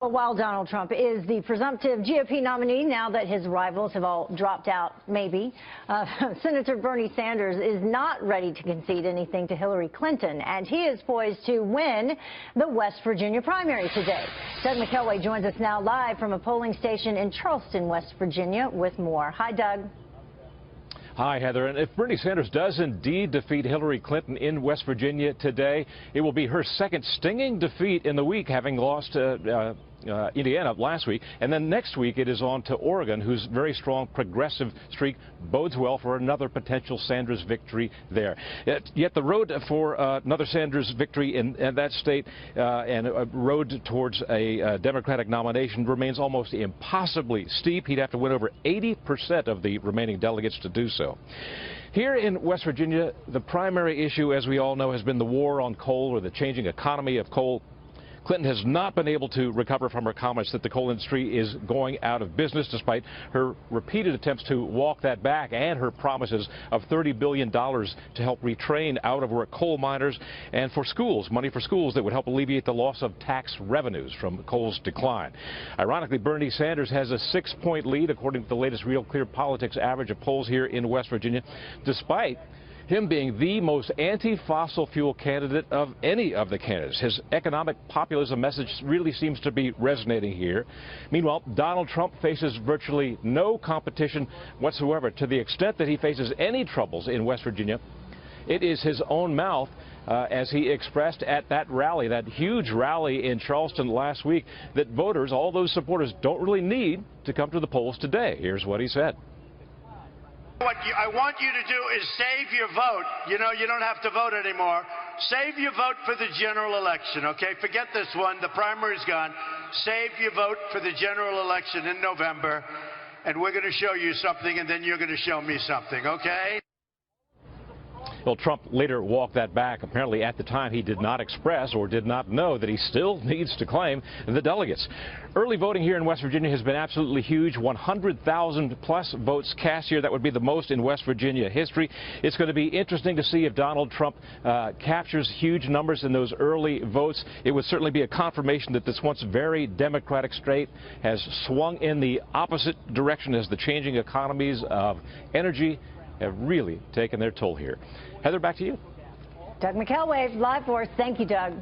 While Donald Trump is the presumptive GOP nominee, now that his rivals have all dropped out, maybe, Senator Bernie Sanders is not ready to concede anything to Hillary Clinton, and he is poised to win the West Virginia primary today. Doug McKelway joins us now live from a polling station in Charleston, West Virginia, with more. Hi, Doug. Hi, Heather. And if Bernie Sanders does indeed defeat Hillary Clinton in West Virginia today, it will be her second stinging defeat in the week, having lost Indiana last week. And then next week it is on to Oregon, whose very strong progressive streak bodes well for another potential Sanders victory there. Yet the road for another Sanders victory in that state and a road towards a Democratic nomination remains almost impossibly steep. He'd have to win over 80% of the remaining delegates to do so. Here in West Virginia, the primary issue, as we all know, has been the war on coal, or the changing economy of coal. Clinton has not been able to recover from her comments that the coal industry is going out of business, despite her repeated attempts to walk that back and her promises of $30 billion to help retrain out-of-work coal miners and for schools, money for schools that would help alleviate the loss of tax revenues from coal's decline. Ironically, Bernie Sanders has a 6-point lead, according to the latest Real Clear Politics average of polls here in West Virginia, despite him being the most anti-fossil fuel candidate of any of the candidates. His economic populism message really seems to be resonating here. Meanwhile, Donald Trump faces virtually no competition whatsoever. To the extent that he faces any troubles in West Virginia, it is his own mouth, as he expressed at that rally, that huge rally in Charleston last week, that voters, all those supporters, don't really need to come to the polls today. Here's what he said. What I want you to do is save your vote. You know, you don't have to vote anymore. Save your vote for the general election, okay? Forget this one. The primary's gone. Save your vote for the general election in November, and we're going to show you something, and then you're going to show me something, okay? Well, Trump later walked that back. Apparently, at the time, he did not express or did not know that he still needs to claim the delegates. Early voting here in West Virginia has been absolutely huge. 100,000 plus votes cast here. That would be the most in West Virginia history. It's going to be interesting to see if Donald Trump captures huge numbers in those early votes. It would certainly be a confirmation that this once very Democratic state has swung in the opposite direction as the changing economies of energy have really taken their toll here. Heather, back to you. Doug McKelway, live for us. Thank you, Doug.